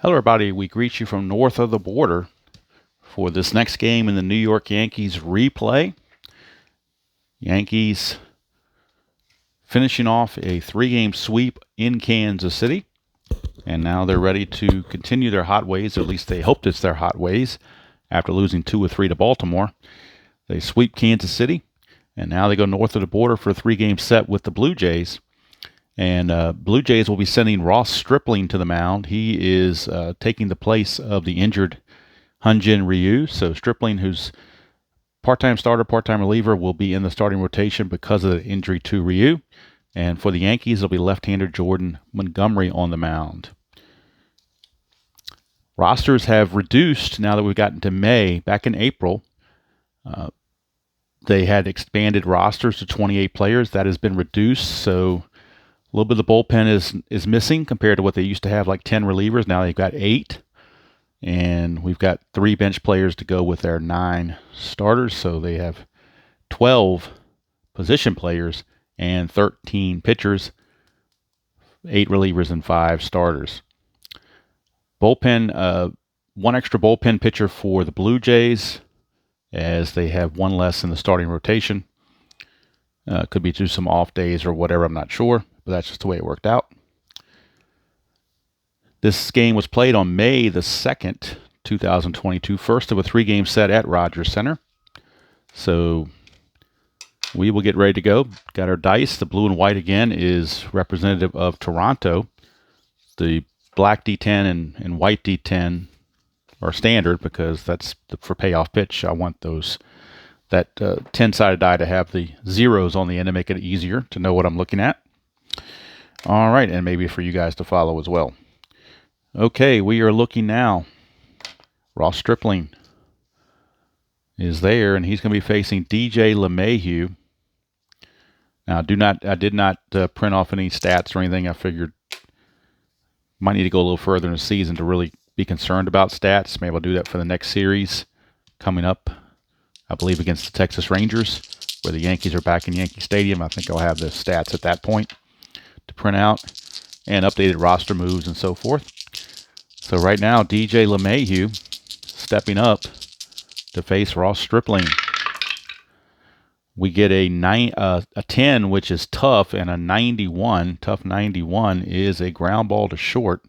Hello, everybody. We greet you from north of the border for this next game in the New York Yankees replay. Yankees finishing off a 3-game sweep in Kansas City, and now they're ready to continue their hot ways, or at least they hoped it's their hot ways, after losing 2 of 3 to Baltimore. They sweep Kansas City, and now they go north of the border for a 3-game set with the Blue Jays. And Blue Jays will be sending Ross Stripling to the mound. He is taking the place of the injured Hyun-Jin Ryu. So Stripling, who's part-time starter, part-time reliever, will be in the starting rotation because of the injury to Ryu. And for the Yankees, it'll be left-hander Jordan Montgomery on the mound. Rosters have reduced now that we've gotten to May. Back in April, they had expanded rosters to 28 players. That has been reduced, so a little bit of the bullpen is missing compared to what they used to have, like 10 relievers. Now they've got 8. And we've got 3 bench players to go with their 9 starters. So they have 12 position players and 13 pitchers, 8 relievers and 5 starters. Bullpen, 1 extra bullpen pitcher for the Blue Jays, as they have 1 less in the starting rotation. Could be due to some off days or whatever, I'm not sure. But that's just the way it worked out. This game was played on May the 2nd, 2022, first of a 3-game set at Rogers Center. So we will get ready to go. Got our dice. The blue and white again is representative of Toronto. The black D10 and white D10 are standard because that's for payoff pitch. I want that 10-sided die to have the zeros on the end to make it easier to know what I'm looking at. All right, and maybe for you guys to follow as well. Okay, we are looking now. Ross Stripling is there, and he's going to be facing DJ LeMahieu. Now, I did not print off any stats or anything. I figured might need to go a little further in the season to really be concerned about stats. Maybe I'll do that for the next series coming up, I believe, against the Texas Rangers, where the Yankees are back in Yankee Stadium. I think I'll have the stats at that point to print out, and updated roster moves and so forth. So right now, DJ LeMahieu stepping up to face Ross Stripling. We get a 10, which is tough, and a 91. Tough 91 is a ground ball to short.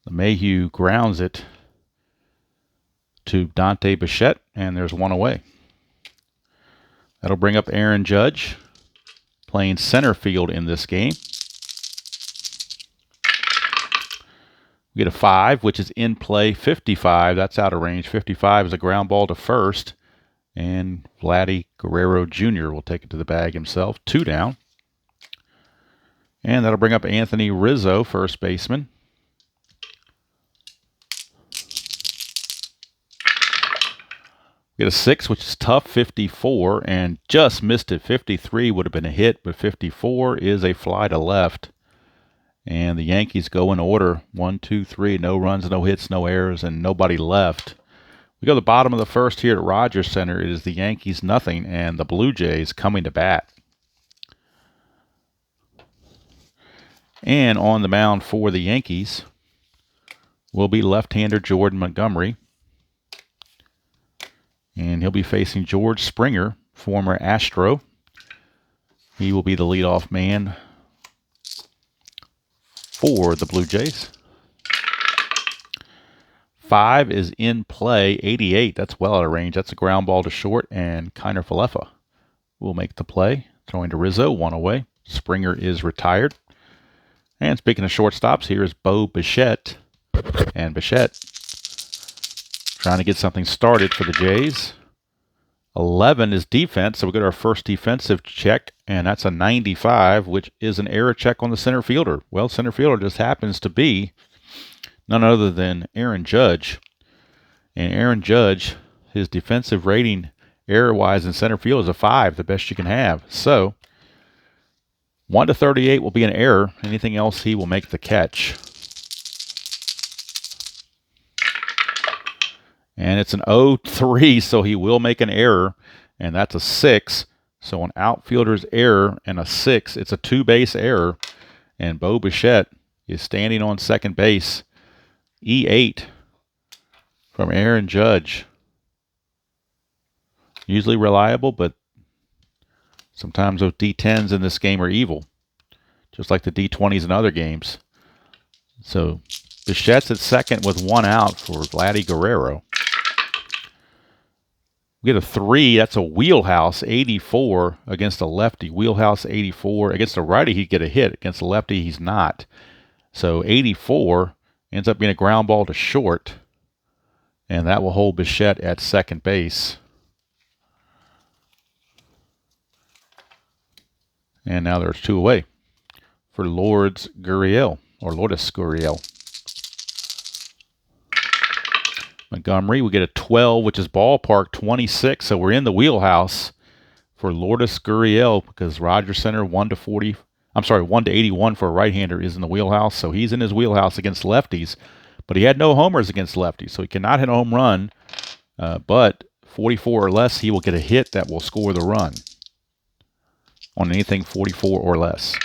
LeMahieu grounds it to Dante Bichette, and there's 1 away. That'll bring up Aaron Judge, playing center field in this game. We get a 5, which is in play. 55, that's out of range. 55 is a ground ball to first. And Vladdy Guerrero Jr. will take it to the bag himself. 2 down. And that'll bring up Anthony Rizzo, first baseman. We get a 6, which is tough. 54, and just missed it. 53 would have been a hit, but 54 is a fly to left. And the Yankees go in order. 1, 2, 3. No runs, no hits, no errors, and nobody left. We go to the bottom of the first here at Rogers Center. It is the Yankees nothing, and the Blue Jays coming to bat. And on the mound for the Yankees will be left-hander Jordan Montgomery. And he'll be facing George Springer, former Astro. He will be the leadoff man for the Blue Jays. 5 is in play. 88, that's well out of range. That's a ground ball to short, and Kiner Falefa will make the play. Throwing to Rizzo, 1 away. Springer is retired. And speaking of shortstops, here is Bo Bichette. And Bichette trying to get something started for the Jays. 11 is defense, so we get our first defensive check, and that's a 95, which is an error check on the center fielder. Well, center fielder just happens to be none other than Aaron Judge. And Aaron Judge, his defensive rating error-wise in center field is a 5, the best you can have. So 1 to 38 will be an error. Anything else, he will make the catch. And it's an 0-3, so he will make an error, and that's a 6. So an outfielder's error and a 6, it's a 2-base error, and Bo Bichette is standing on second base E8 from Aaron Judge. Usually reliable, but sometimes those D10s in this game are evil, just like the D20s in other games. So Bichette's at second with one out for Vladdy Guerrero. We get a 3. That's a wheelhouse 84 against a lefty. Wheelhouse 84. Against a righty, he'd get a hit. Against a lefty, he's not. So 84 ends up being a ground ball to short. And that will hold Bichette at second base. And now there's 2 away for Lourdes Gurriel, or Lourdes Gurriel. Montgomery, we get a 12, which is ballpark 26, so we're in the wheelhouse for Lourdes Gurriel because Rogers Center 1 to 81 for a right-hander is in the wheelhouse, so he's in his wheelhouse against lefties, but he had no homers against lefties, so he cannot hit a home run, but 44 or less, he will get a hit that will score the run on anything 44 or less.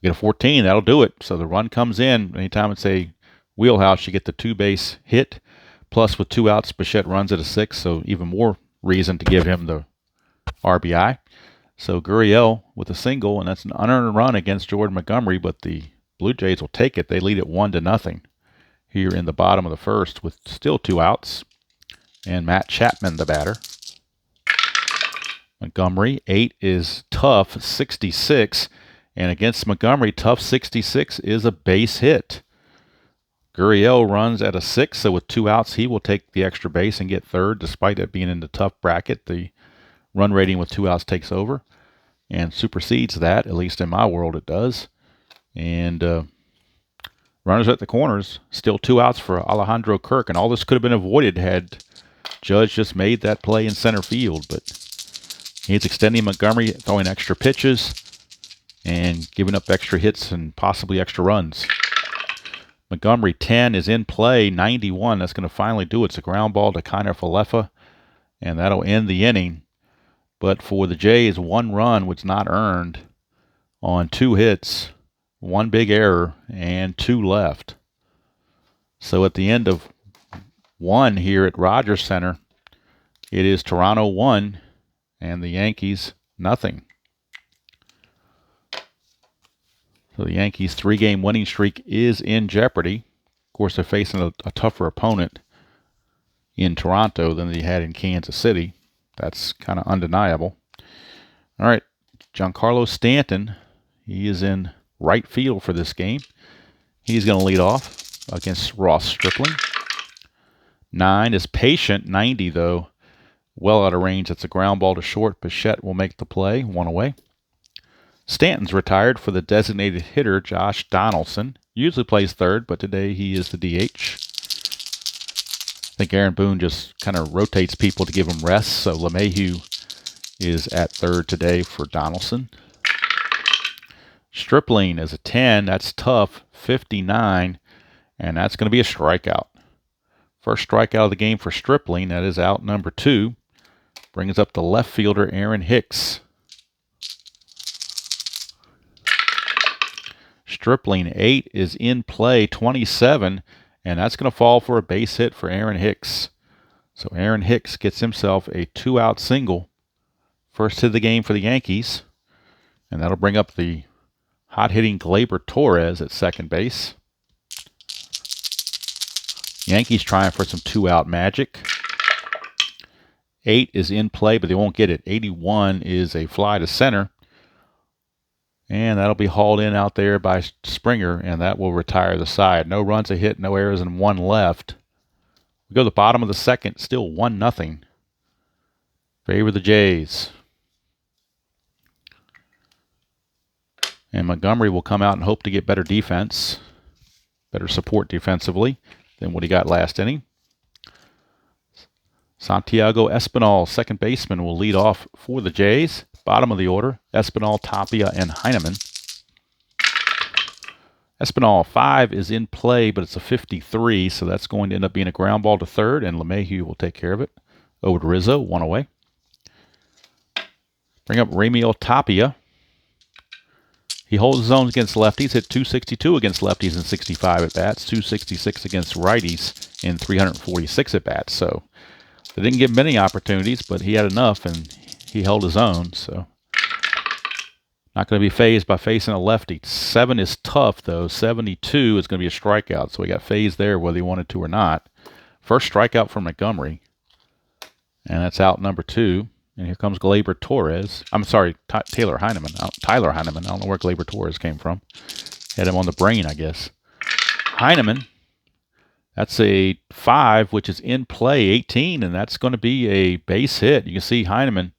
We get a 14, that'll do it, so the run comes in. Anytime it's a wheelhouse, you get the 2-base hit, plus with 2 outs, Bichette runs at a 6, so even more reason to give him the RBI. So Gurriel with a single, and that's an unearned run against Jordan Montgomery, but the Blue Jays will take it. They lead it 1-0 here in the bottom of the first with still 2 outs, and Matt Chapman the batter. Montgomery, 8 is tough, 66, and against Montgomery, tough 66 is a base hit. Gurriel runs at a 6, so with 2 outs, he will take the extra base and get third, despite it being in the tough bracket. The run rating with 2 outs takes over and supersedes that, at least in my world it does. And runners at the corners, still 2 outs for Alejandro Kirk, and all this could have been avoided had Judge just made that play in center field, but he's extending Montgomery, throwing extra pitches, and giving up extra hits and possibly extra runs. Montgomery 10 is in play, 91. That's going to finally do it. It's a ground ball to Kiner Falefa, and that'll end the inning. But for the Jays, 1 run was not earned on 2 hits, 1 big error, and 2 left. So at the end of 1 here at Rogers Center, it is Toronto 1 and the Yankees nothing. So the Yankees' 3-game winning streak is in jeopardy. Of course, they're facing a tougher opponent in Toronto than they had in Kansas City. That's kind of undeniable. All right, Giancarlo Stanton, he is in right field for this game. He's going to lead off against Ross Stripling. 9 is patient, 90 though. Well out of range. It's a ground ball to short. Bichette will make the play, 1 away. Stanton's retired for the designated hitter, Josh Donaldson. Usually plays third, but today he is the DH. I think Aaron Boone just kind of rotates people to give them rest, so LeMahieu is at third today for Donaldson. Stripling is a 10. That's tough, 59, and that's going to be a strikeout. First strikeout of the game for Stripling. That is out number 2. Brings up the left fielder, Aaron Hicks. Stripling 8 is in play, 27, and that's going to fall for a base hit for Aaron Hicks. So Aaron Hicks gets himself a 2-out single. First hit of the game for the Yankees, and that'll bring up the hot-hitting Gleyber Torres at second base. Yankees trying for some 2-out magic. 8 is in play, but they won't get it. 81 is a fly to center. And that'll be hauled in out there by Springer, and that will retire the side. No runs a hit, no errors, and 1 left. We go to the bottom of the second, still 1-0. Favor the Jays. And Montgomery will come out and hope to get better defense, better support defensively than what he got last inning. Santiago Espinal, second baseman, will lead off for the Jays. Bottom of the order, Espinal, Tapia, and Heineman. Espinal, 5 is in play, but it's a 53, so that's going to end up being a ground ball to third, and LeMahieu will take care of it. Over to Rizzo, 1 away. Bring up Ramiel Tapia. He holds his own against lefties, hit 262 against lefties in 65 at-bats, 266 against righties in 346 at-bats. So they didn't give many opportunities, but he had enough, and he held his own. So not going to be phased by facing a lefty. 7 is tough, though. 72 is going to be a strikeout, so he got phased there whether he wanted to or not. First strikeout for Montgomery, and that's out number 2. And here comes Gleyber Torres. I'm sorry, Tyler Heineman. Tyler Heineman. I don't know where Gleyber Torres came from. Had him on the brain, I guess. Heineman. That's a 5, which is in play, 18, and that's going to be a base hit. You can see Heineman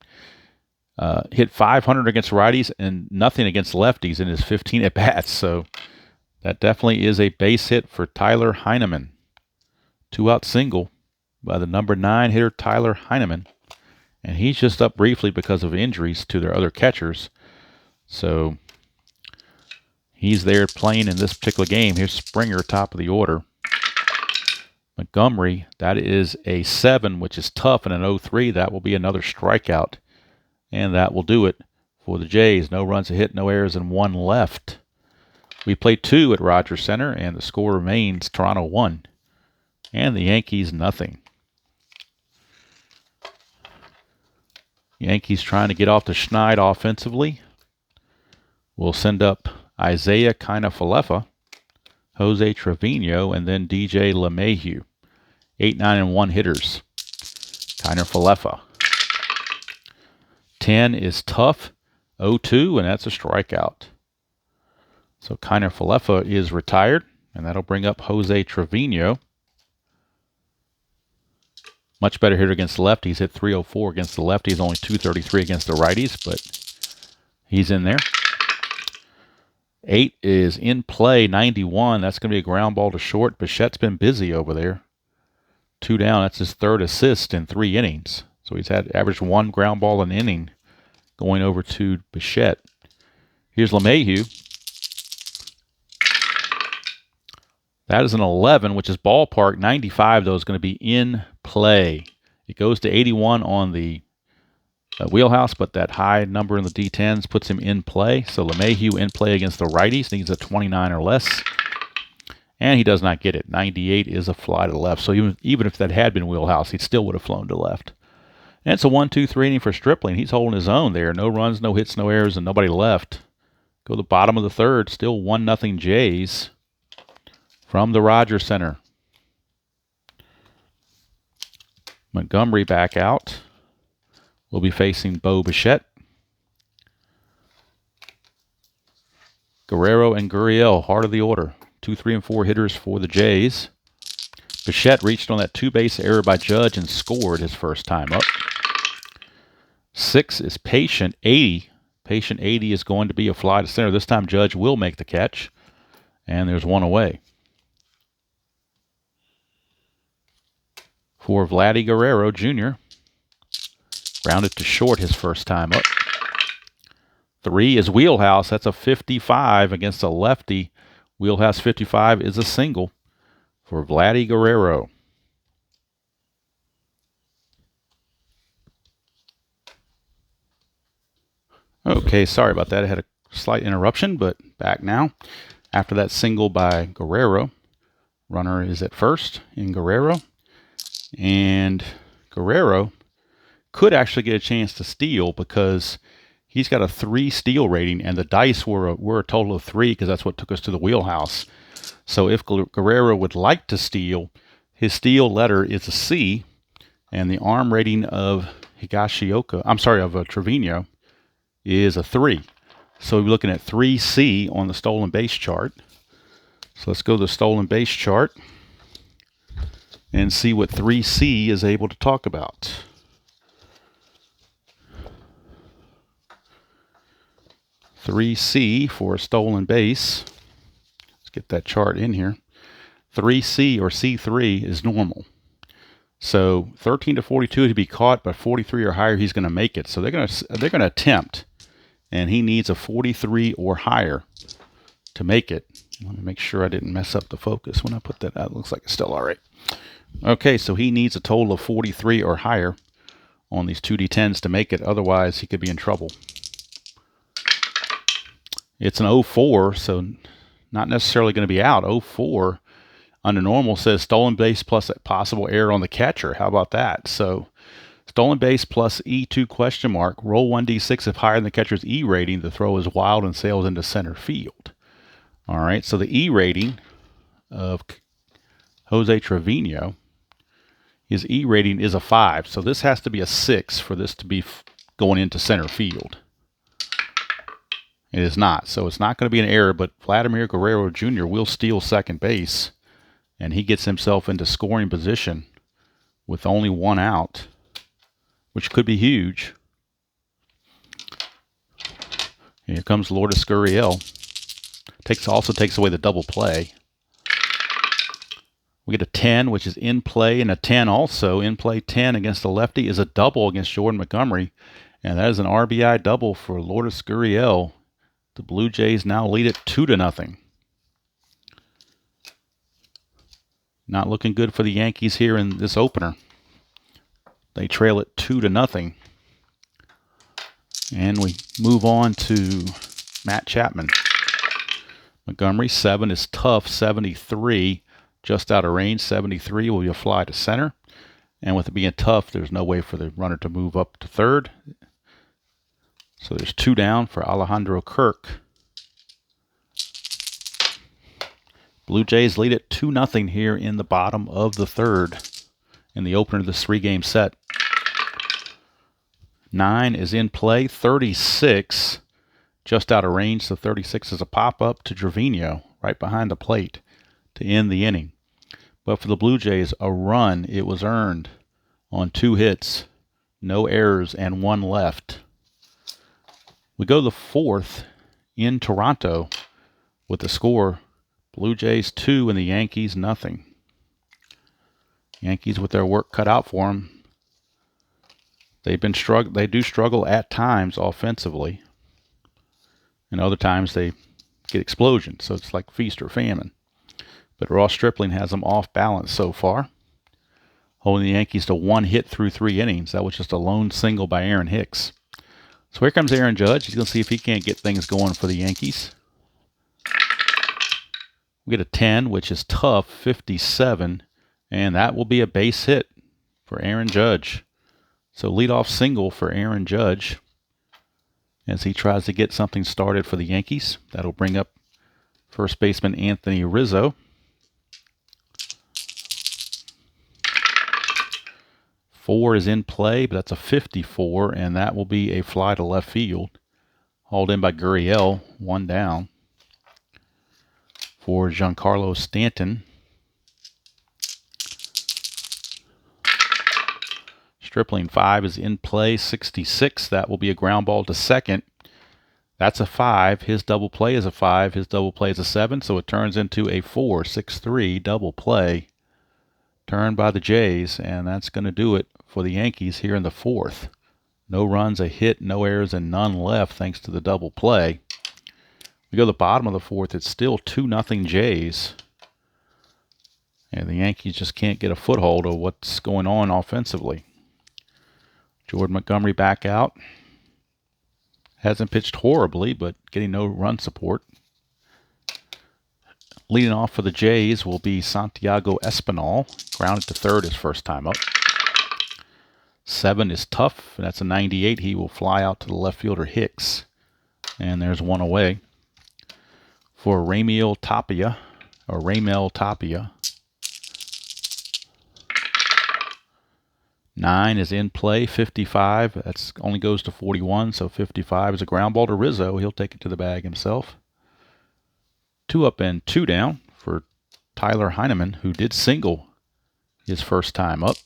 hit 500 against righties and nothing against lefties in his 15 at-bats. So that definitely is a base hit for Tyler Heineman. 2-out single by the number 9 hitter, Tyler Heineman. And he's just up briefly because of injuries to their other catchers. So he's there playing in this particular game. Here's Springer, top of the order. Montgomery, that is a 7, which is tough, and an 0-3. That will be another strikeout. And that will do it for the Jays. No runs, a hit, no errors, and 1 left. We played 2 at Rogers Center, and the score remains Toronto 1. And the Yankees nothing. Yankees trying to get off the schneid offensively. We'll send up Isaiah Kiner-Falefa, Jose Trevino, and then DJ LeMahieu. 8, 9, and 1 hitters. Kiner-Falefa. 10 is tough. 0-2, and that's a strikeout. So Kiner-Falefa is retired, and that'll bring up Jose Trevino. Much better hitter against the lefties. Hit 304 against the lefties, only 233 against the righties, but he's in there. 8 is in play, 91. That's going to be a ground ball to short. Bichette's been busy over there. 2 down. That's his 3rd assist in 3 innings. So he's had averaged 1 ground ball an inning going over to Bichette. Here's LeMahieu. That is an 11, which is ballpark. 95, though, is going to be in play. It goes to 81 on the wheelhouse, but that high number in the D10s puts him in play. So LeMahieu in play against the righties. Needs a 29 or less. And he does not get it. 98 is a fly to left. So even if that had been wheelhouse, he still would have flown to left. And it's a 1-2-3 inning for Stripling. He's holding his own there. No runs, no hits, no errors, and nobody left. Go to the bottom of the 3rd. Still 1-0 Jays. From the Rogers Center. Montgomery back out. We'll be facing Bo Bichette. Guerrero and Gurriel, heart of the order. 2, 3, and 4 hitters for the Jays. Bichette reached on that 2-base error by Judge and scored his first time up. 6 is Patient 80. Patient 80 is going to be a fly to center. This time Judge will make the catch. And there's 1 away. For Vladdy Guerrero Jr. Grounded to short his first time up. 3 is wheelhouse. That's a 55 against a lefty. Wheelhouse 55 is a single for Vladdy Guerrero. Okay, sorry about that. I had a slight interruption, but back now. After that single by Guerrero, runner is at first in Guerrero. And Guerrero could actually get a chance to steal because he's got a 3 steal rating, and the dice were a total of 3 because that's what took us to the wheelhouse. So if Guerrero would like to steal, his steal letter is a C, and the arm rating of Trevino is a 3. So we're looking at 3C on the stolen base chart. So let's go to the stolen base chart and see what 3C is able to talk about. .3C for a stolen base. Let's get that chart in here. 3C or C3 is normal. So 13 to 42 to be caught, but 43 or higher he's going to make it. So they're going to attempt, and he needs a 43 or higher to make it. Let me make sure I didn't mess up the focus when I put that out. It looks like it's still all right. Okay, so he needs a total of 43 or higher on these 2D10s to make it. Otherwise, he could be in trouble. It's an 0-4, so not necessarily going to be out. 0-4 under normal says stolen base plus a possible error on the catcher. How about that? So stolen base plus E2 question mark. Roll 1d6 if higher than the catcher's E rating. The throw is wild and sails into center field. All right, so the E rating of Jose Trevino, his E rating is a 5. So this has to be a 6 for this to be going into center field. It is not. So it's not going to be an error, but Vladimir Guerrero Jr. will steal second base, and he gets himself into scoring position with only one out, which could be huge. Here comes Lourdes Gurriel. Also takes away the double play. We get a 10, which is in play, and a 10 also. In play 10 against the lefty is a double against Jordan Montgomery, and that is an RBI double for Lourdes Gurriel. The Blue Jays now lead it 2-0. Not looking good for the Yankees here in this opener. They trail it 2-0. And we move on to Matt Chapman. Montgomery, 7 is tough, 73. Just out of range, 73 will be a fly to center. And with it being tough, there's no way for the runner to move up to third. So there's 2 down for Alejandro Kirk. Blue Jays lead it 2-0 here in the bottom of the third in the opener of this 3-game set. 9 is in play, 36 just out of range. So 36 is a pop-up to Trevino right behind the plate to end the inning. But for the Blue Jays, a run, it was earned on 2 hits, no errors, and 1 left. We go to the 4th in Toronto with the score Blue Jays 2 and the Yankees nothing. Yankees with their work cut out for them. They do struggle at times offensively, and other times they get explosions. So it's like feast or famine. But Ross Stripling has them off balance so far, holding the Yankees to 1 hit through 3 innings. That was just a lone single by Aaron Hicks. So here comes Aaron Judge. He's going to see if he can't get things going for the Yankees. We get a 10, which is tough, 57, and that will be a base hit for Aaron Judge. So leadoff single for Aaron Judge as he tries to get something started for the Yankees. That'll bring up first baseman Anthony Rizzo. 4 is in play, but that's a 54, and that will be a fly to left field. Hauled in by Gurriel, 1 down. For Giancarlo Stanton. Stripling 5 is in play, 66. That will be a ground ball to second. That's a 5. His double play is a 5. His double play is a 7, so it turns into a 4-6-3 double play. Turned by the Jays, and that's going to do it for the Yankees here in the 4th. No runs, a hit, no errors, and none left thanks to the double play. We go to the bottom of the 4th. It's still 2-0 Jays. And the Yankees just can't get a foothold of what's going on offensively. Jordan Montgomery back out. Hasn't pitched horribly, but getting no run support. Leading off for the Jays will be Santiago Espinal. Grounded to third his first time up. 7 is tough. That's a 98. He will fly out to the left fielder Hicks. And there's 1 away. For Raimel Tapia. 9 is in play, 55. That's only goes to 41, so 55 is a ground ball to Rizzo. He'll take it to the bag himself. 2 up and 2 down for Tyler Heineman, who did single his first time up.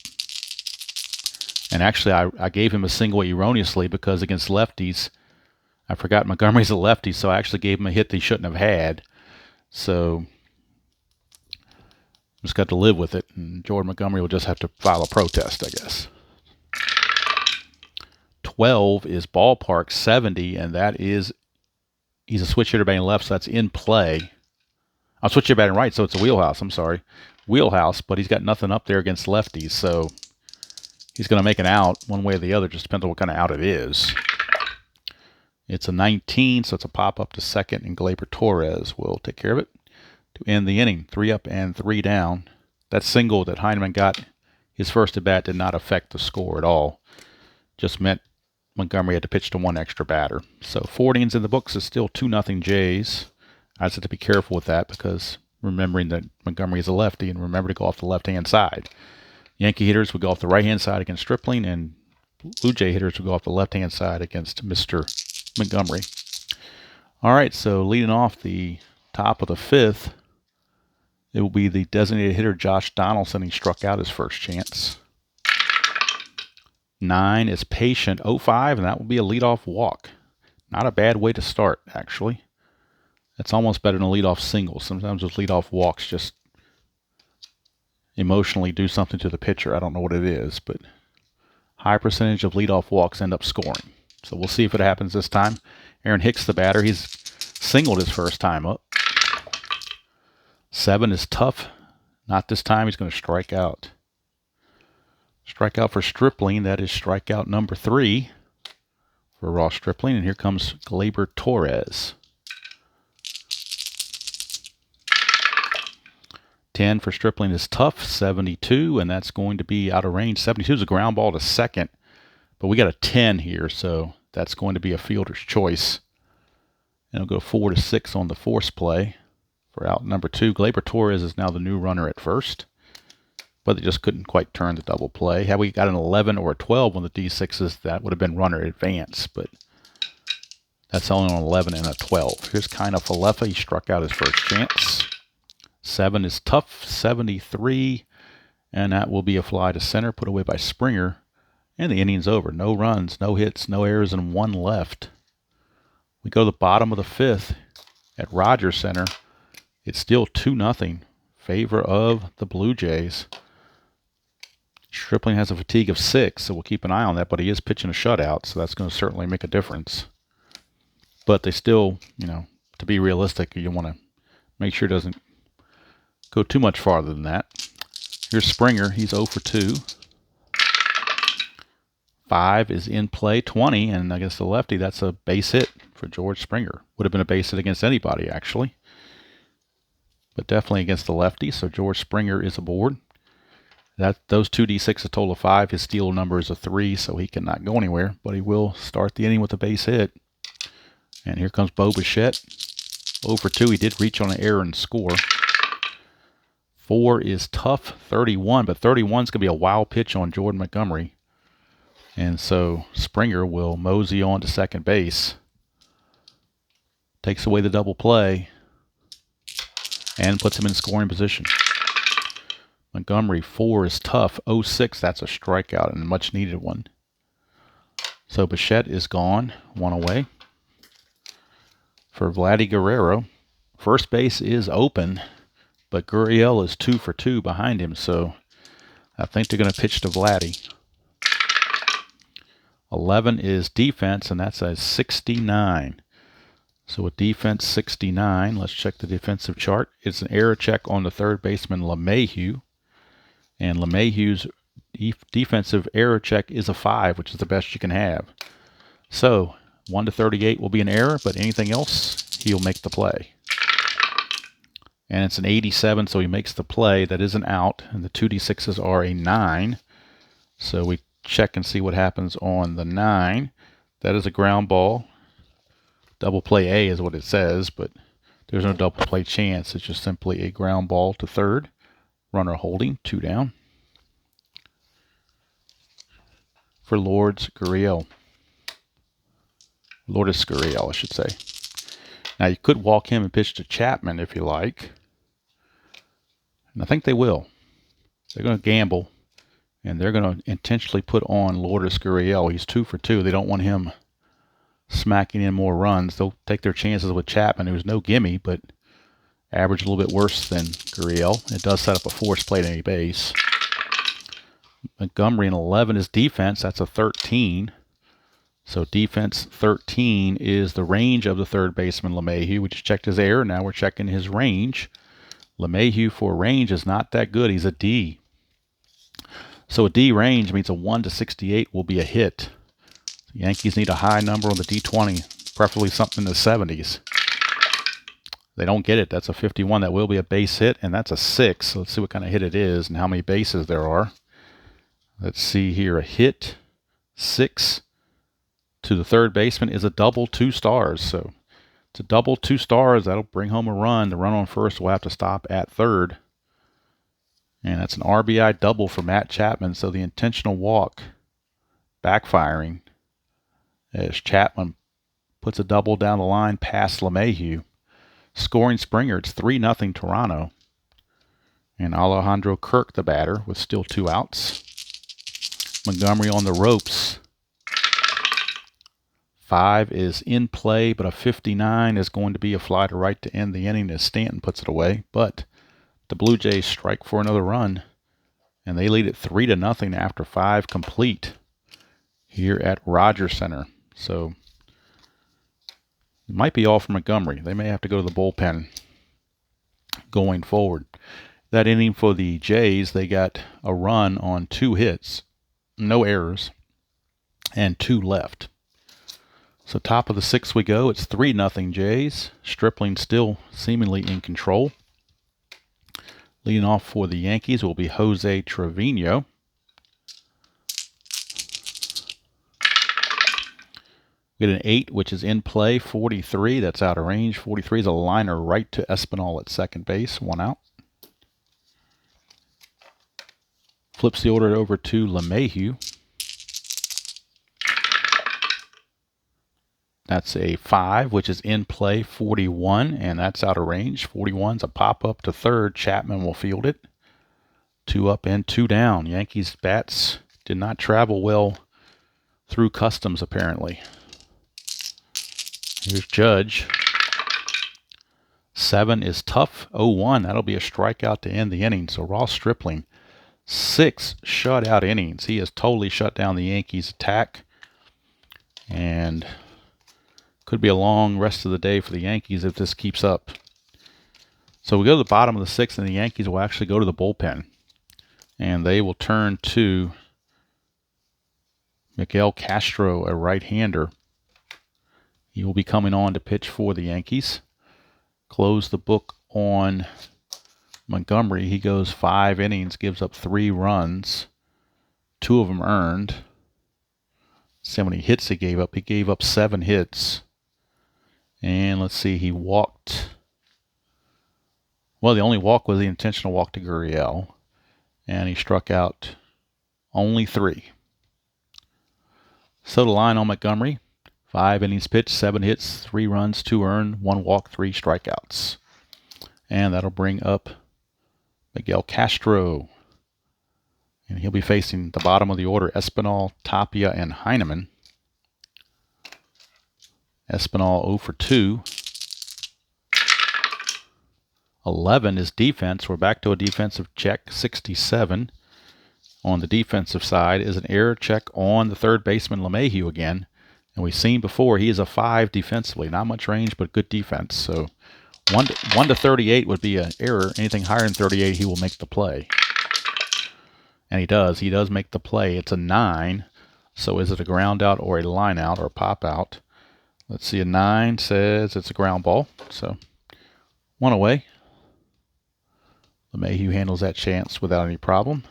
And actually, I gave him a single erroneously because against lefties, I forgot Montgomery's a lefty, so I actually gave him a hit that he shouldn't have had. So just got to live with it, and Jordan Montgomery will just have to file a protest, I guess. 12 is ballpark, 70, and that is, he's a switch hitter batting left, so that's in play. I'll switch hitter batting right, so it's a wheelhouse, I'm sorry. Wheelhouse, but he's got nothing up there against lefties, so he's going to make an out one way or the other, just depends on what kind of out it is. It's a 19, so it's a pop up to second, and Gleyber Torres will take care of it to end the inning. 3 up and 3 down. That single that Heineman got his first at bat did not affect the score at all. Just meant Montgomery had to pitch to one extra batter. So 4 innings in the books is still 2-0 Jays. I just have to be careful with that because remembering that Montgomery is a lefty, and remember to go off the left-hand side. Yankee hitters would go off the right-hand side against Stripling, and Blue Jay hitters would go off the left-hand side against Mr. Montgomery. All right, so leading off the top of the 5th, it will be the designated hitter Josh Donaldson. He struck out his first chance. 9 is Patient 0-5, and that will be a leadoff walk. Not a bad way to start, actually. It's almost better than a leadoff single. Sometimes those leadoff walks just emotionally do something to the pitcher. I don't know what it is, but high percentage of leadoff walks end up scoring. So we'll see if it happens this time. Aaron Hicks, the batter, he's singled his first time up. 7 is Tough. Not this time. He's going to strike out. Strike out for Stripling. That is strikeout number 3 for Ross Stripling. And here comes Gleyber Torres. 10 for Stripling is Tough. 72, and that's going to be out of range. 72 is a ground ball to second. But we got a 10 here, so that's going to be a fielder's choice. And it'll go 4-6 on the force play for out number 2. Gleyber Torres is now the new runner at first, but they just couldn't quite turn the double play. Had we got an 11 or a 12 on the D6s, that would have been runner advance, but that's only on 11 and a 12. Here's Kina Falefa. He struck out his first chance. 7 is Tough. 73, and that will be a fly to center, put away by Springer. And the inning's over. No runs, no hits, no errors, and 1 left. We go to the bottom of the 5th at Rogers Center. It's still 2-0 favor of the Blue Jays. Stripling has a fatigue of 6, so we'll keep an eye on that, but he is pitching a shutout, so that's going to certainly make a difference. But they still, to be realistic, you want to make sure it doesn't go too much farther than that. Here's Springer. He's 0 for 2. 5 is in play. 20, and against the lefty, that's a base hit for George Springer. Would have been a base hit against anybody, actually, but definitely against the lefty, so George Springer is aboard. Those 2 D6 a total of 5. His steal number is a 3, so he cannot go anywhere, but he will start the inning with a base hit. And here comes Bo Bichette. 0 for 2. He did reach on an error and score. 4 is Tough. 31, but 31 is going to be a wild pitch on Jordan Montgomery. And so Springer will mosey on to second base. Takes away the double play and puts him in scoring position. Montgomery, 4 is Tough. 0-6, that's a strikeout and a much needed one. So Bichette is gone, 1 away. For Vladdy Guerrero, first base is open, but Gurriel is 2 for 2 behind him, so I think they're going to pitch to Vladdy. 11 is defense, and that's a 69. So with defense 69, let's check the defensive chart. It's an error check on the third baseman LeMahieu. And LeMahieu's defensive error check is a 5, which is the best you can have. So 1 to 38 will be an error, but anything else, he'll make the play. And it's an 87, so he makes the play. That is an out, and the 2 D6s are a 9. So we check and see what happens on the 9. That is a ground ball. Double play A is what it says, but there's no double play chance. It's just simply a ground ball to third. Runner holding, 2 down. For Lourdes Gurriel. Lourdes Gurriel, I should say. Now you could walk him and pitch to Chapman if you like. And I think they will. They're going to gamble. And they're going to intentionally put on Lourdes Gurriel. He's 2 for 2. They don't want him smacking in more runs. They'll take their chances with Chapman, who's no gimme, but average a little bit worse than Gurriel. It does set up a force play to any base. Montgomery in 11 is defense. That's a 13. So defense 13 is the range of the third baseman, LeMahieu. We just checked his error. Now we're checking his range. LeMahieu for range is not that good. He's a D. So a D range means a 1 to 68 will be a hit. The Yankees need a high number on the D20. preferably something in the 70s. They don't get it. That's a 51. That will be a base hit, and that's a 6. So let's see what kind of hit it is and how many bases there are. Let's see here. A hit, 6 to the third baseman is a double 2 stars. So it's a double 2 stars. That'll bring home a run. The run on first will have to stop at third. And that's an RBI double for Matt Chapman. So the intentional walk backfiring as Chapman puts a double down the line past LeMahieu. Scoring Springer, it's 3-0 Toronto. And Alejandro Kirk, the batter, with still 2 outs. Montgomery on the ropes. 5 is in play, but a 59 is going to be a fly to right to end the inning as Stanton puts it away. But the Blue Jays strike for another run, and they lead it 3-0 after 5 complete here at Rogers Center. So it might be all for Montgomery. They may have to go to the bullpen going forward. That inning for the Jays, they got a run on 2 hits, no errors, and 2 left. So top of the 6th we go. It's 3-0 Jays. Stripling still seemingly in control. Leading off for the Yankees will be Jose Trevino. We get an 8, which is in play. 43, that's out of range. 43 is a liner right to Espinal at second base. 1 out. Flips the order over to LeMahieu. That's a 5, which is in play. 41, and that's out of range. 41's a pop-up to third. Chapman will field it. 2 up and 2 down. Yankees bats did not travel well through customs, apparently. Here's Judge. 7 is tough. 0-1. That'll be a strikeout to end the inning. So Ross Stripling, 6 shutout innings. He has totally shut down the Yankees' attack. And could be a long rest of the day for the Yankees if this keeps up. So we go to the bottom of the 6th, and the Yankees will actually go to the bullpen. And they will turn to Miguel Castro, a right-hander. He will be coming on to pitch for the Yankees. Close the book on Montgomery. He goes 5 innings, gives up 3 runs, 2 of them earned. See how many hits he gave up. He gave up 7 hits. And let's see, he walked. Well, the only walk was the intentional walk to Gurriel. And he struck out only 3. So the line on Montgomery, 5 innings pitched, 7 hits, 3 runs, 2 earned, 1 walk, 3 strikeouts. And that'll bring up Miguel Castro. And he'll be facing the bottom of the order, Espinal, Tapia, and Heineman. Espinal 0 for 2. 11 is defense. We're back to a defensive check. 67 on the defensive side is an error check on the third baseman LeMahieu again. And we've seen before he is a 5 defensively. Not much range, but good defense. So 1 to 38 would be an error. Anything higher than 38, he will make the play. And he does. He does make the play. It's a 9. So is it a ground out or a line out or a pop out? Let's see. A 9 says it's a ground ball. So 1 away. LeMahieu handles that chance without any problem.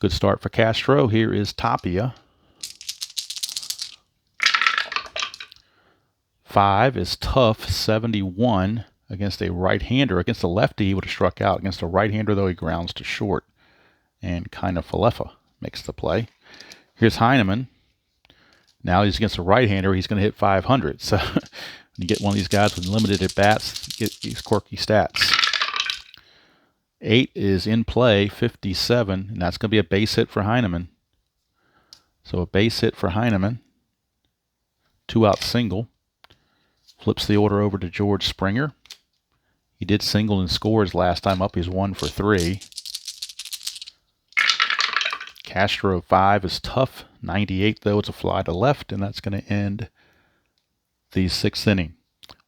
Good start for Castro. Here is Tapia. 5 is tough. 71 against a right-hander. Against a lefty, he would have struck out. Against a right-hander, though, he grounds to short. And kind of Falefa makes the play. Here's Heineman. Now he's against a right-hander. He's going to hit 500. So when you get one of these guys with limited at-bats, get these quirky stats. 8 is in play, 57, and that's going to be a base hit for Heineman. So a base hit for Heineman. 2-out single. Flips the order over to George Springer. He did single and scores last time up. He's 1 for 3. Castro 5 is tough. 98, though, it's a fly to left, and that's going to end the 6th inning.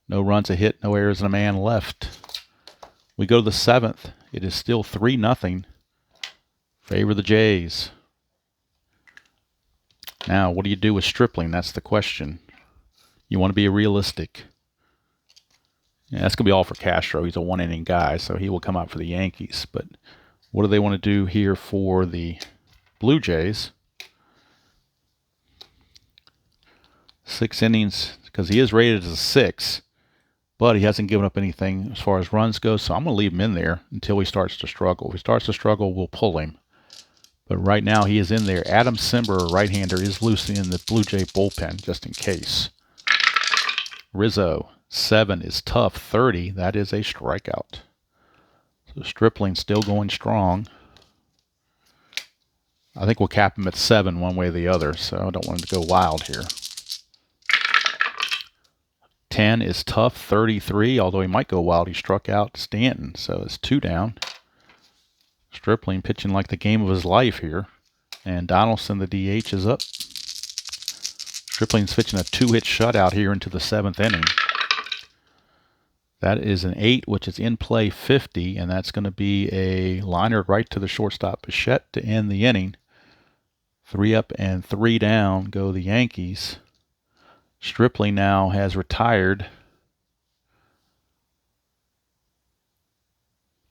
No runs, a hit, no errors, and a man left. We go to the 7th. It is still 3-0. Favor the Jays. Now, what do you do with Stripling? That's the question. You want to be realistic. Yeah, that's going to be all for Castro. He's a one-inning guy, so he will come out for the Yankees. But what do they want to do here for the Blue Jays? 6 innings, because he is rated as a 6, but he hasn't given up anything as far as runs go, so I'm going to leave him in there until he starts to struggle. If he starts to struggle, we'll pull him. But right now, he is in there. Adam Simber, right-hander, is loose in the Blue Jay bullpen, just in case. Rizzo, 7 is tough. 30, that is a strikeout. So Stripling still going strong. I think we'll cap him at 7 one way or the other, so I don't want him to go wild here. 10 is tough. 33, although he might go wild. He struck out Stanton, so it's 2 down. Stripling pitching like the game of his life here. And Donaldson, the DH, is up. Stripling's pitching a 2-hit shutout here into the 7th inning. That is an 8, which is in play 50, and that's going to be a liner right to the shortstop Bichette to end the inning. 3 up and 3 down go the Yankees. Stripling now has retired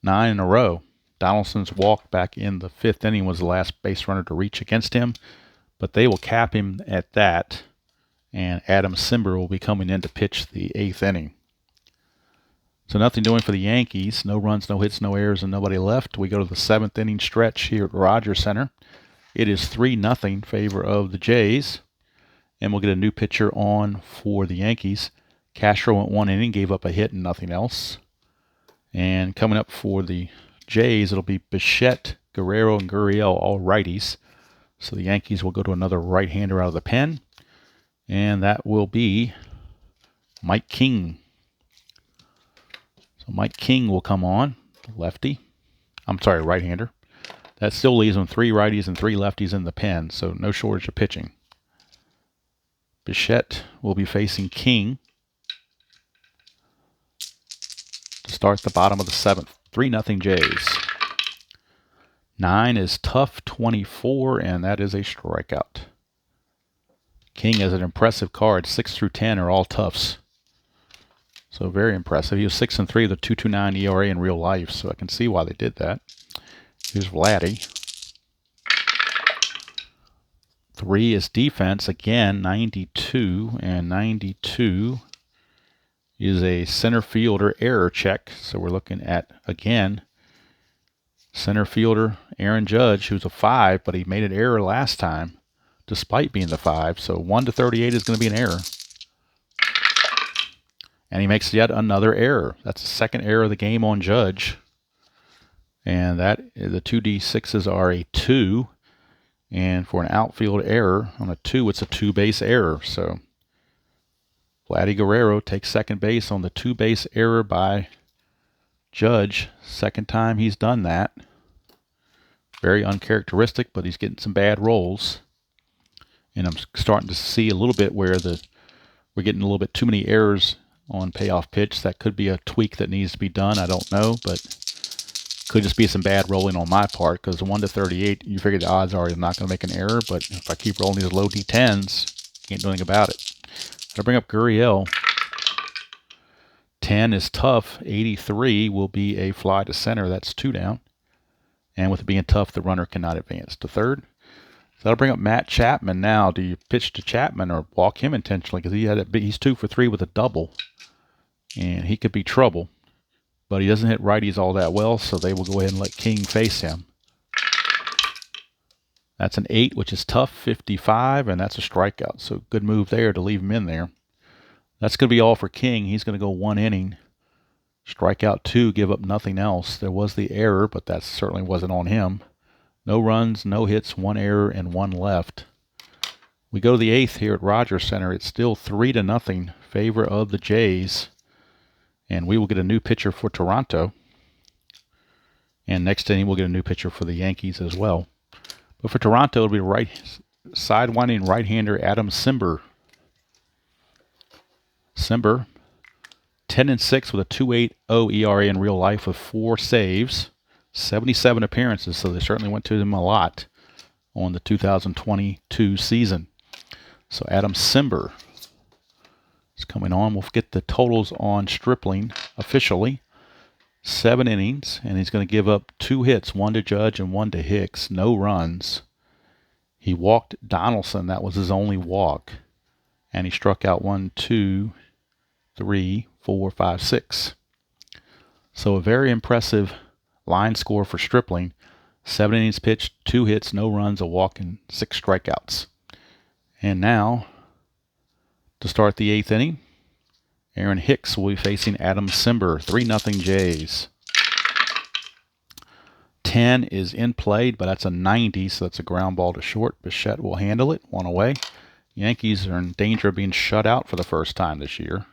9 in a row. Donaldson's walk back in the 5th inning was the last base runner to reach against him, but they will cap him at that, and Adam Simber will be coming in to pitch the 8th inning. So nothing doing for the Yankees. No runs, no hits, no errors, and nobody left. We go to the 7th inning stretch here at Rogers Center. It is 3-0 favor of the Jays. And we'll get a new pitcher on for the Yankees. Castro went 1 inning, gave up a hit and nothing else. And coming up for the Jays, it'll be Bichette, Guerrero, and Gurriel, all righties. So the Yankees will go to another right-hander out of the pen. And that will be Mike King. So Mike King will come on, lefty. I'm sorry, right-hander. That still leaves him 3 righties and 3 lefties in the pen, so no shortage of pitching. Bichette will be facing King to start the bottom of the 7th. 3-0 Jays. 9 is tough. 24, and that is a strikeout. King has an impressive card. 6 through 10 are all toughs. So very impressive. He was 6-3 with a 2.29 ERA in real life, so I can see why they did that. Here's Vladdy. 3 is defense. Again, 92, and 92 is a center fielder error check. So we're looking at, again, center fielder Aaron Judge, who's a 5, but he made an error last time despite being the 5. So 1 to 38 is going to be an error. And he makes yet another error. That's the second error of the game on Judge. And that the 2D6s are a 2. And for an outfield error on a 2, it's a 2-base error. So Vladdy Guerrero takes second base on the 2-base error by Judge. Second time he's done that. Very uncharacteristic, but he's getting some bad rolls. And I'm starting to see a little bit where we're getting a little bit too many errors on payoff pitch. That could be a tweak that needs to be done. I don't know, but could just be some bad rolling on my part, because 1 to 38, you figure the odds are he's not going to make an error. But if I keep rolling these low D10s, can't do anything about it. I'll bring up Gurriel. 10 is tough. 83 will be a fly to center. That's 2 down. And with it being tough, the runner cannot advance to third. So that'll bring up Matt Chapman now. Do you pitch to Chapman or walk him intentionally? Because he's 2 for 3 with a double. And he could be trouble. But he doesn't hit righties all that well, so they will go ahead and let King face him. That's an 8, which is tough. 55, and that's a strikeout. So good move there to leave him in there. That's going to be all for King. He's going to go 1 inning. Strike out 2, give up nothing else. There was the error, but that certainly wasn't on him. No runs, no hits, 1 error, and 1 left. We go to the 8th here at Rogers Center. It's still 3-0 favor of the Jays. And we will get a new pitcher for Toronto. And next inning, we'll get a new pitcher for the Yankees as well. But for Toronto, it'll be sidewinding right-hander Adam Simber. Simber, 10-6 with a 2.80 ERA in real life with 4 saves, 77 appearances, so they certainly went to him a lot on the 2022 season. So Adam Simber is coming on. We'll get the totals on Stripling officially. 7 innings, and he's going to give up 2 hits, 1 to Judge and 1 to Hicks. No runs. He walked Donaldson. That was his only walk. And he struck out 1, 2, 3, 4, 5, 6. So a very impressive line score for Stripling. 7 innings pitched, 2 hits, no runs, a walk, and 6 strikeouts. And now, to start the 8th inning, Aaron Hicks will be facing Adam Simber, 3-0 Jays. 10 is in play, but that's a 90, so that's a ground ball to short. Bichette will handle it, 1 away. Yankees are in danger of being shut out for the first time this year.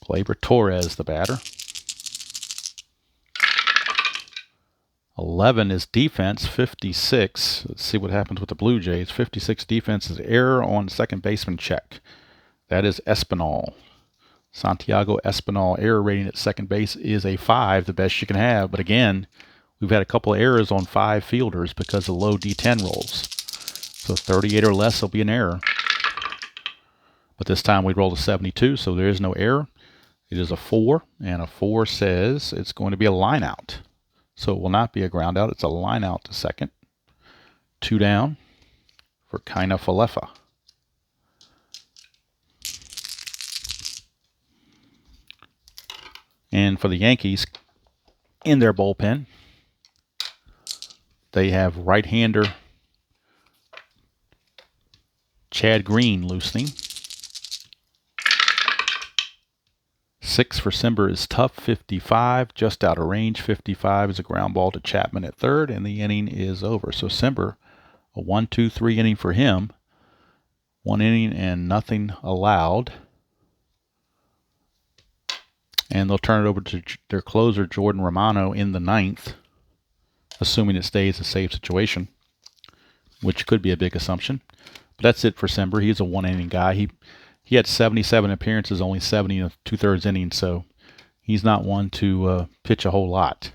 Gleyber Torres, the batter. 11 is defense, 56. Let's see what happens with the Blue Jays. 56 defense is error on second baseman check. That is Espinal. Santiago Espinal error rating at second base is a 5, the best you can have. But again, we've had a couple of errors on 5 fielders because of low D10 rolls. So 38 or less will be an error. But this time we rolled a 72, so there is no error. It is a 4, and a 4 says it's going to be a line out. So it will not be a ground out. It's a line out to second. 2 down for Kaina Falefa. And for the Yankees, in their bullpen, they have right-hander Chad Green loosening. 6 for Simber is tough, 55, just out of range. 55 is a ground ball to Chapman at third, and the inning is over. So Simber, a 1-2-3 inning for him. 1 inning and nothing allowed. And they'll turn it over to their closer, Jordan Romano, in the 9th, assuming it stays a safe situation, which could be a big assumption. But that's it for Simber. He's a 1-inning guy. He had 77 appearances, only 70 and 2/3 innings, so he's not one to pitch a whole lot.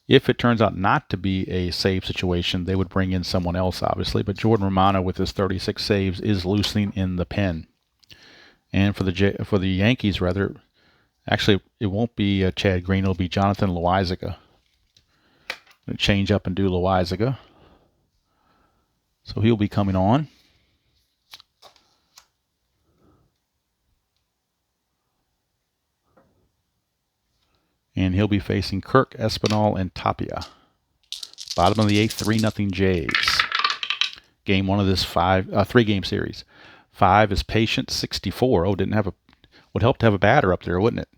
If it turns out not to be a save situation, they would bring in someone else, obviously. But Jordan Romano, with his 36 saves, is loosening in the pen. And for the Yankees, rather, actually, it won't be Chad Green. It'll be Jonathan Loizaga. Change up and do Loizaga. So he'll be coming on. And he'll be facing Kirk, Espinal, and Tapia. Bottom of the 8th, 3-0 Jays. Game 1 of this 3-game series. 5 is Patient, 64. Oh, would help to have a batter up there, wouldn't it?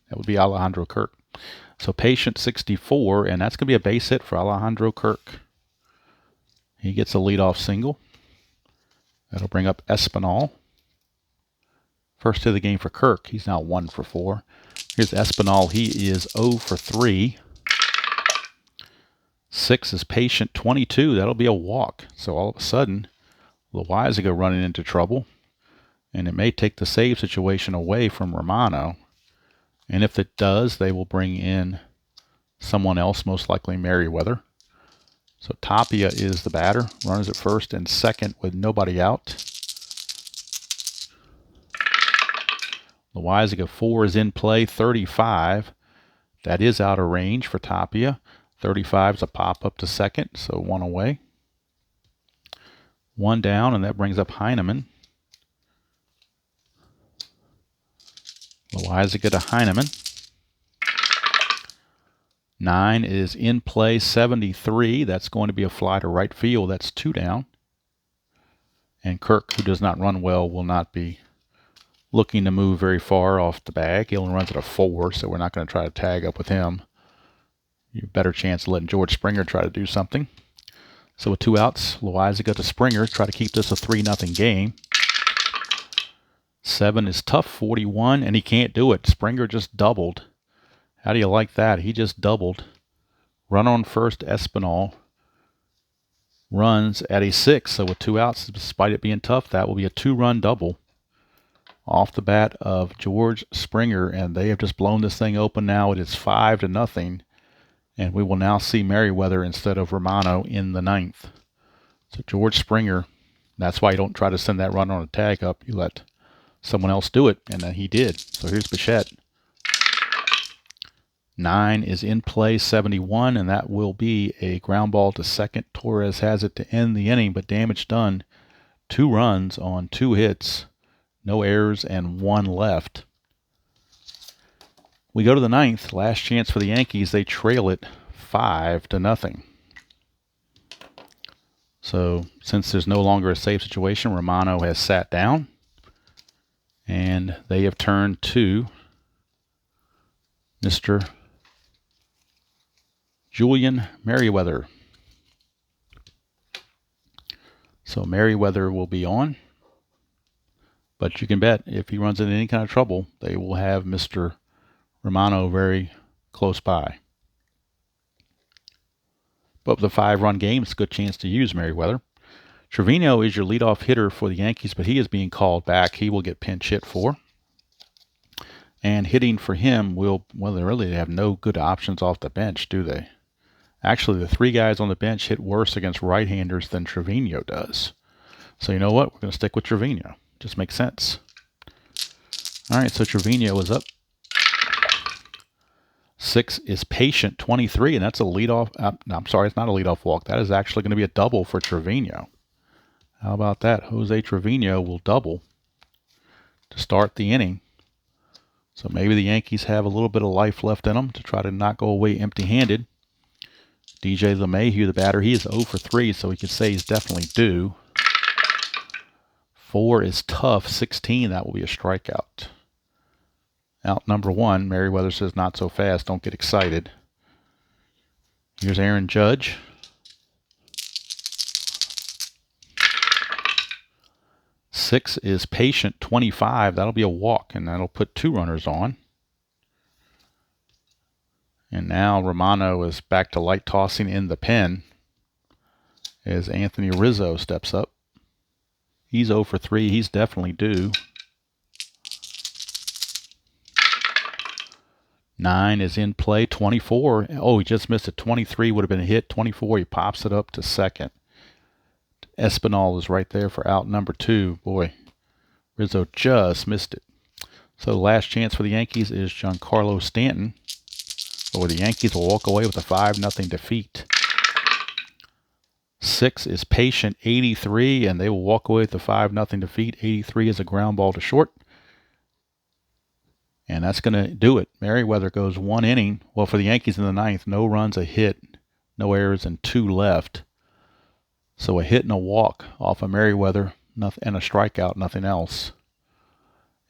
That would be Alejandro Kirk. So Patient, 64, and that's going to be a base hit for Alejandro Kirk. He gets a leadoff single. That'll bring up Espinal. First hit of the game for Kirk. He's now 1 for 4. Here's Espinal. He is 0 for 3. 6 is Patient, 22. That'll be a walk. So all of a sudden, Loizaga running into trouble. And it may take the save situation away from Romano. And if it does, they will bring in someone else, most likely Merriweather. So Tapia is the batter. Runners at first and second with nobody out. Loizaga 4 is in play, 35. That is out of range for Tapia. 35 is a pop up to second, so 1 away. 1 down, and that brings up Heineman. Loizaga to Heineman. 9 is in play, 73. That's going to be a fly to right field. That's 2 down. And Kirk, who does not run well, will not be looking to move very far off the bag. He only runs at a 4, so we're not going to try to tag up with him. You have a better chance of letting George Springer try to do something. So with 2 outs, Loizaga to Springer, try to keep this a 3-0 game. 7 is tough, 41, and he can't do it. Springer just doubled. How do you like that? He just doubled. Run on first, Espinal runs at a 6. So with 2 outs, despite it being tough, that will be a 2-run double off the bat of George Springer, and they have just blown this thing open now. It is 5-0, and we will now see Merriweather instead of Romano in the 9th. So George Springer That's why you don't try to send that runner on a tag up. You let someone else do it, and he did. So here's Bichette. 9 is in play, 71, and that will be a ground ball to second. Torres has it to end the inning, but damage done. 2 runs on 2 hits, no errors, and 1 left. We go to the 9th. Last chance for the Yankees. They trail it 5-0. So since there's no longer a save situation, Romano has sat down, and they have turned to Mr. Julian Merriweather. So Merriweather will be on, but you can bet if he runs into any kind of trouble, they will have Mr. Romano very close by. But with a 5-run game, it's a good chance to use Merriweather. Trevino is your leadoff hitter for the Yankees, but he is being called back. He will get pinch hit for. And hitting for him will, well, they really have no good options off the bench, do they? Actually, the 3 guys on the bench hit worse against right-handers than Trevino does. So you know what? We're going to stick with Trevino. Just makes sense. All right, so Trevino is up. 6 is Patient, 23, and that's a leadoff. I'm sorry, it's not a leadoff walk. That is actually going to be a double for Trevino. How about that? Jose Trevino will double to start the inning. So maybe the Yankees have a little bit of life left in them to try to not go away empty-handed. DJ LeMahieu, the batter, he is 0 for 3, so we could say he's definitely due. 4 is Tough, 16. That will be a strikeout. Out number 1, Merriweather says not so fast, don't get excited. Here's Aaron Judge. 6 is Patient, 25. That'll be a walk, and that'll put 2 runners on. And now Romano is back to light tossing in the pen as Anthony Rizzo steps up. He's 0 for 3. He's definitely due. 9 is in play. 24. Oh, he just missed it. 23 would have been a hit. 24, he pops it up to second. Espinal is right there for out number 2. Boy, Rizzo just missed it. So the last chance for the Yankees is Giancarlo Stanton, or the Yankees will walk away with a 5-0 defeat. 6 is Patient, 83, and they will walk away with a 5-0 defeat. 83 is a ground ball to short. And that's going to do it. Merriweather goes 1 inning. Well, for the Yankees in the 9th, no runs, a hit, no errors, and 2 left. So a hit and a walk off of Merriweather, and a strikeout, nothing else.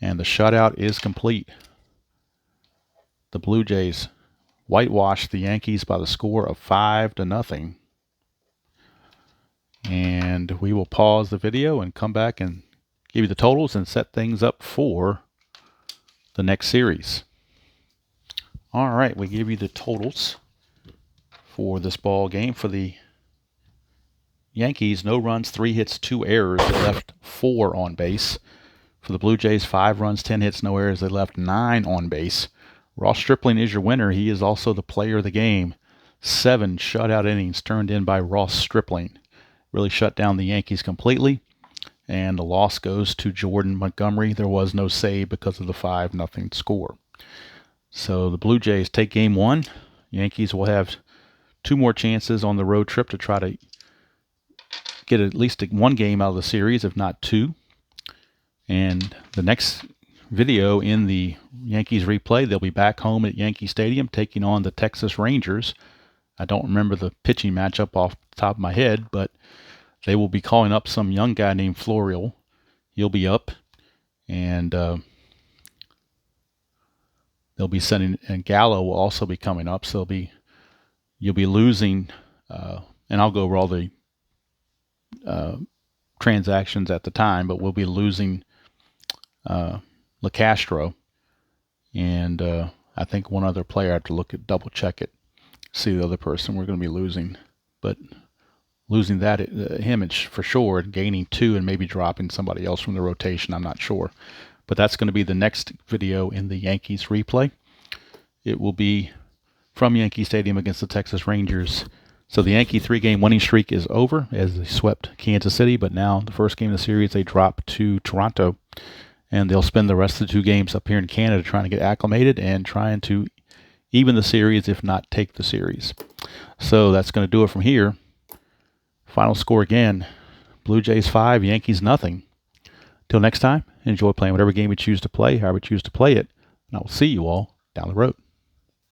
And the shutout is complete. The Blue Jays whitewashed the Yankees by the score of 5-0. And we will pause the video and come back and give you the totals and set things up for the next series. All right, we give you the totals for this ball game. For the Yankees, no runs, 3 hits, 2 errors. They left 4 on base. For the Blue Jays, 5 runs, 10 hits, no errors. They left 9 on base. Ross Stripling is your winner. He is also the player of the game. 7 shutout innings turned in by Ross Stripling. Really shut down the Yankees completely. And the loss goes to Jordan Montgomery. There was no save because of the 5-0 score. So the Blue Jays take game 1. Yankees will have 2 more chances on the road trip to try to get at least 1 game out of the series, if not 2. And the next video in the Yankees replay, they'll be back home at Yankee Stadium taking on the Texas Rangers. I don't remember the pitching matchup off the top of my head, but they will be calling up some young guy named Florial. He'll be up, and they'll be sending, and Gallo will also be coming up. So you'll be losing, and I'll go over all the transactions at the time, but we'll be losing LeCastro, and I think one other player. I have to double check it, see the other person we're going to be losing, but losing that him for sure, gaining 2 and maybe dropping somebody else from the rotation. I'm not sure, but that's going to be the next video in the Yankees replay. It will be from Yankee Stadium against the Texas Rangers, So the Yankee 3-game winning streak is over as they swept Kansas City, but now the first game of the series they drop to Toronto, and they'll spend the rest of the 2 games up here in Canada trying to get acclimated and trying to even the series, if not take the series. So that's going to do it from here. Final score again, Blue Jays 5, Yankees nothing. Till next time, enjoy playing whatever game you choose to play, however you choose to play it, and I will see you all down the road.